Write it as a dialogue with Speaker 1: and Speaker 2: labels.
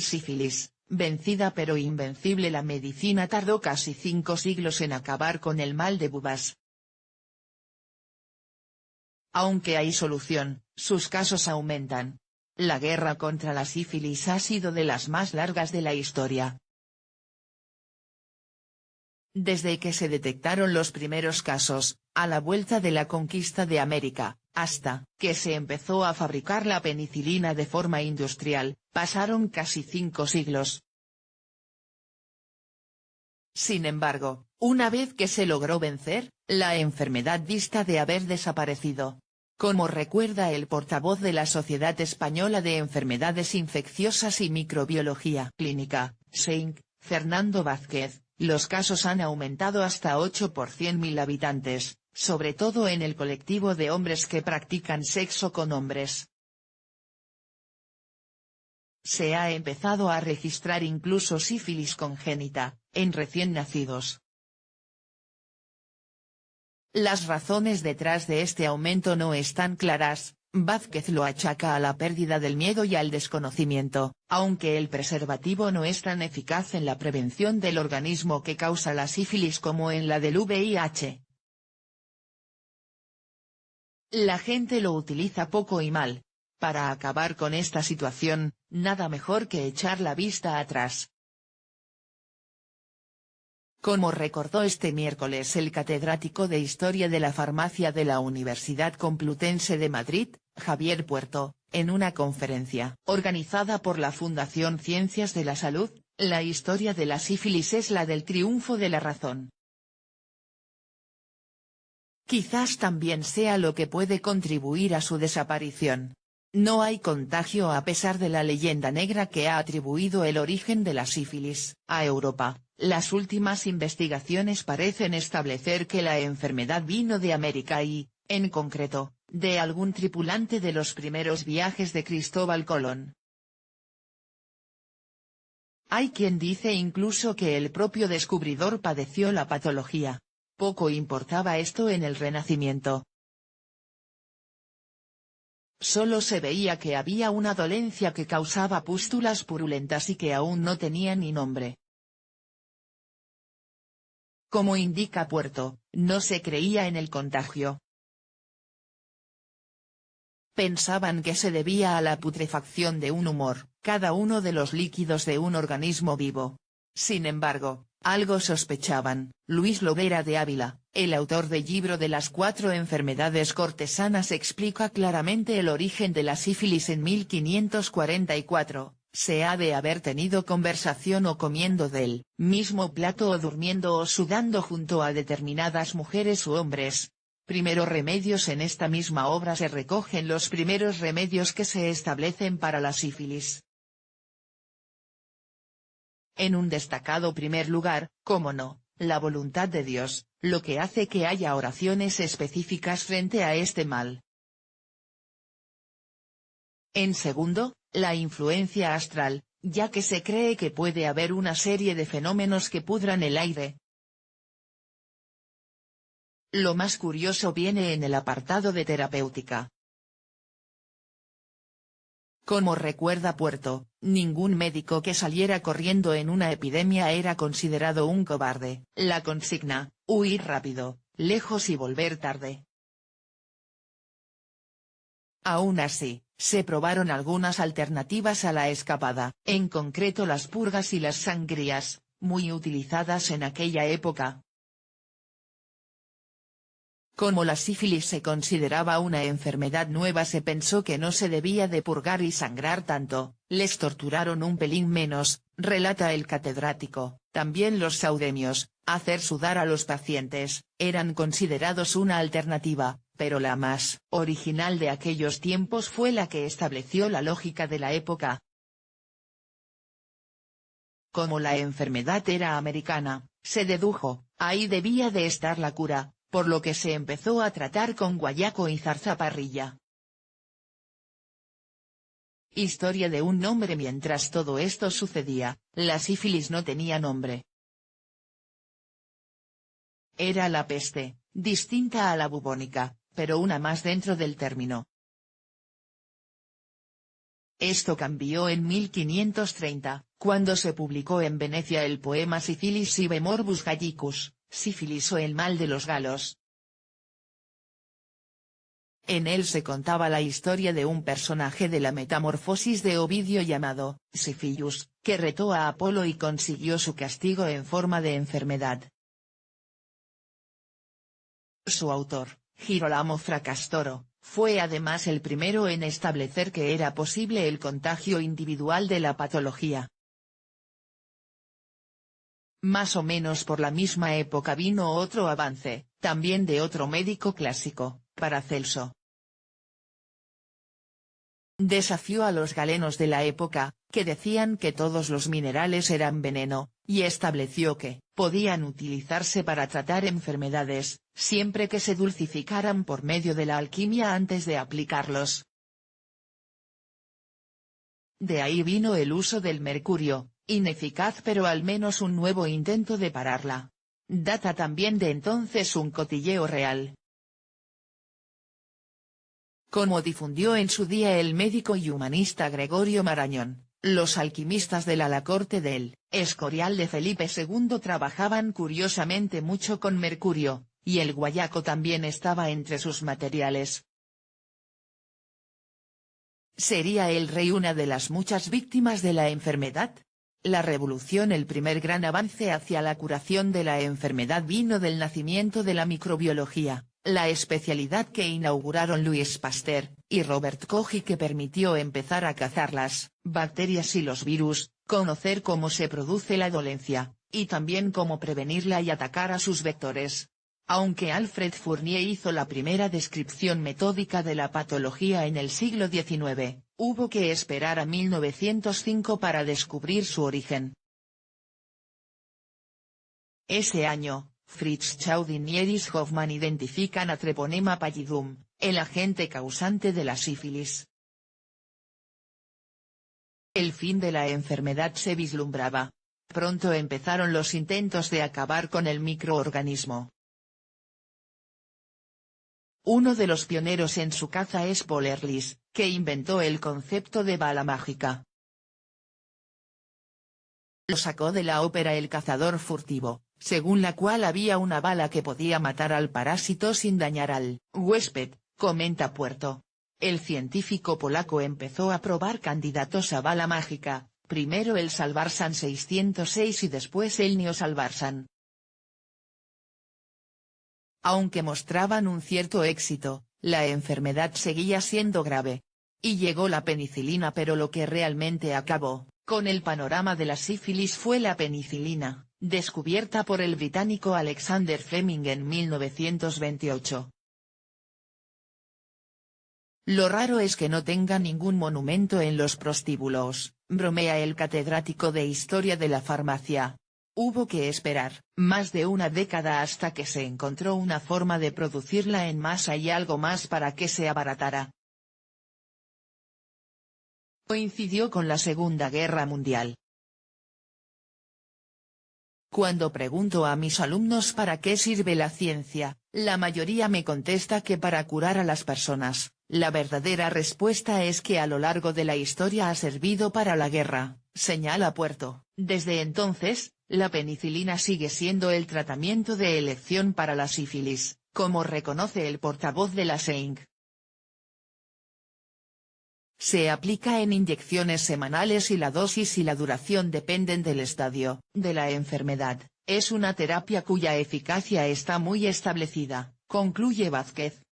Speaker 1: sífilis, vencida pero invencible, la medicina tardó casi 5 siglos en acabar con el mal de bubas. Aunque hay solución, sus casos aumentan. La guerra contra la sífilis ha sido de las más largas de la historia. Desde que se detectaron los primeros casos, a la vuelta de la conquista de América, hasta que se empezó a fabricar la penicilina de forma industrial, pasaron casi 5 siglos. Sin embargo, una vez que se logró vencer, la enfermedad dista de haber desaparecido. Como recuerda el portavoz de la Sociedad Española de Enfermedades Infecciosas y Microbiología Clínica, SEINC, Fernando Vázquez, los casos han aumentado hasta 8 por 100.000 habitantes, sobre todo en el colectivo de hombres que practican sexo con hombres. Se ha empezado a registrar incluso sífilis congénita, en recién nacidos. Las razones detrás de este aumento no están claras. Vázquez lo achaca a la pérdida del miedo y al desconocimiento, aunque el preservativo no es tan eficaz en la prevención del organismo que causa la sífilis como en la del VIH. La gente lo utiliza poco y mal. Para acabar con esta situación, nada mejor que echar la vista atrás. Como recordó este miércoles el catedrático de Historia de la Farmacia de la Universidad Complutense de Madrid, Javier Puerto, en una conferencia organizada por la Fundación Ciencias de la Salud, la historia de la sífilis es la del triunfo de la razón. Quizás también sea lo que puede contribuir a su desaparición. No hay contagio a pesar de la leyenda negra que ha atribuido el origen de la sífilis a Europa. Las últimas investigaciones parecen establecer que la enfermedad vino de América y, en concreto, de algún tripulante de los primeros viajes de Cristóbal Colón. Hay quien dice incluso que el propio descubridor padeció la patología. Poco importaba esto en el Renacimiento. Solo se veía que había una dolencia que causaba pústulas purulentas y que aún no tenía ni nombre. Como indica Puerto, no se creía en el contagio. Pensaban que se debía a la putrefacción de un humor, cada uno de los líquidos de un organismo vivo. Sin embargo, algo sospechaban. Luis Lobera de Ávila, el autor del libro de las 4 enfermedades cortesanas, explica claramente el origen de la sífilis en 1544. Se ha de haber tenido conversación o comiendo del mismo plato o durmiendo o sudando junto a determinadas mujeres u hombres. Primeros remedios. En esta misma obra se recogen los primeros remedios que se establecen para la sífilis. En un destacado primer lugar, cómo no, la voluntad de Dios, lo que hace que haya oraciones específicas frente a este mal. En segundo, la influencia astral, ya que se cree que puede haber una serie de fenómenos que pudran el aire. Lo más curioso viene en el apartado de terapéutica. Como recuerda Puerto, ningún médico que saliera corriendo en una epidemia era considerado un cobarde. La consigna, huir rápido, lejos y volver tarde. Aún así, se probaron algunas alternativas a la escapada, en concreto las purgas y las sangrías, muy utilizadas en aquella época. Como la sífilis se consideraba una enfermedad nueva, se pensó que no se debía de purgar y sangrar tanto, les torturaron un pelín menos, relata el catedrático. También los saudemios, hacer sudar a los pacientes, eran considerados una alternativa, pero la más original de aquellos tiempos fue la que estableció la lógica de la época. Como la enfermedad era americana, se dedujo, ahí debía de estar la cura, por lo que se empezó a tratar con guayaco y zarzaparrilla. Historia de un nombre. Mientras todo esto sucedía, la sífilis no tenía nombre. Era la peste, distinta a la bubónica, pero una más dentro del término. Esto cambió en 1530, cuando se publicó en Venecia el poema Syphilis sive morbus Gallicus, sífilis o el mal de los galos. En él se contaba la historia de un personaje de la Metamorfosis de Ovidio llamado Syphilus, que retó a Apolo y consiguió su castigo en forma de enfermedad. Su autor, Girolamo Fracastoro, fue además el primero en establecer que era posible el contagio individual de la patología. Más o menos por la misma época vino otro avance, también de otro médico clásico, Paracelso. Desafió a los galenos de la época, que decían que todos los minerales eran veneno, y estableció que podían utilizarse para tratar enfermedades, siempre que se dulcificaran por medio de la alquimia antes de aplicarlos. De ahí vino el uso del mercurio, ineficaz pero al menos un nuevo intento de pararla. Data también de entonces un cotilleo real. Como difundió en su día el médico y humanista Gregorio Marañón, los alquimistas de la corte del Escorial de Felipe II trabajaban curiosamente mucho con mercurio, y el guayaco también estaba entre sus materiales. ¿Sería el rey una de las muchas víctimas de la enfermedad? La revolución. El primer gran avance hacia la curación de la enfermedad vino del nacimiento de la microbiología, la especialidad que inauguraron Louis Pasteur y Robert Koch y que permitió empezar a cazar las bacterias y los virus, conocer cómo se produce la dolencia, y también cómo prevenirla y atacar a sus vectores. Aunque Alfred Fournier hizo la primera descripción metódica de la patología en el siglo XIX, hubo que esperar a 1905 para descubrir su origen. Ese año, Fritz Chaudin y Erich Hoffmann identifican a Treponema pallidum, el agente causante de la sífilis. El fin de la enfermedad se vislumbraba. Pronto empezaron los intentos de acabar con el microorganismo. Uno de los pioneros en su caza es Paul Ehrlich, que inventó el concepto de bala mágica. Lo sacó de la ópera El cazador furtivo, según la cual había una bala que podía matar al parásito sin dañar al huésped, comenta Puerto. El científico polaco empezó a probar candidatos a bala mágica, primero el Salvarsan 606 y después el Neosalvarsan. Aunque mostraban un cierto éxito, la enfermedad seguía siendo grave. Y llegó la penicilina, pero lo que realmente acabó con el panorama de la sífilis fue la penicilina, descubierta por el británico Alexander Fleming en 1928. Lo raro es que no tenga ningún monumento en los prostíbulos, bromea el catedrático de Historia de la Farmacia. Hubo que esperar más de una década hasta que se encontró una forma de producirla en masa y algo más para que se abaratara. Coincidió con la Segunda Guerra Mundial. Cuando pregunto a mis alumnos para qué sirve la ciencia, la mayoría me contesta que para curar a las personas. La verdadera respuesta es que a lo largo de la historia ha servido para la guerra, señala Puerto. Desde entonces, la penicilina sigue siendo el tratamiento de elección para la sífilis, como reconoce el portavoz de la SEINC. Se aplica en inyecciones semanales y la dosis y la duración dependen del estadio de la enfermedad. Es una terapia cuya eficacia está muy establecida, concluye Vázquez.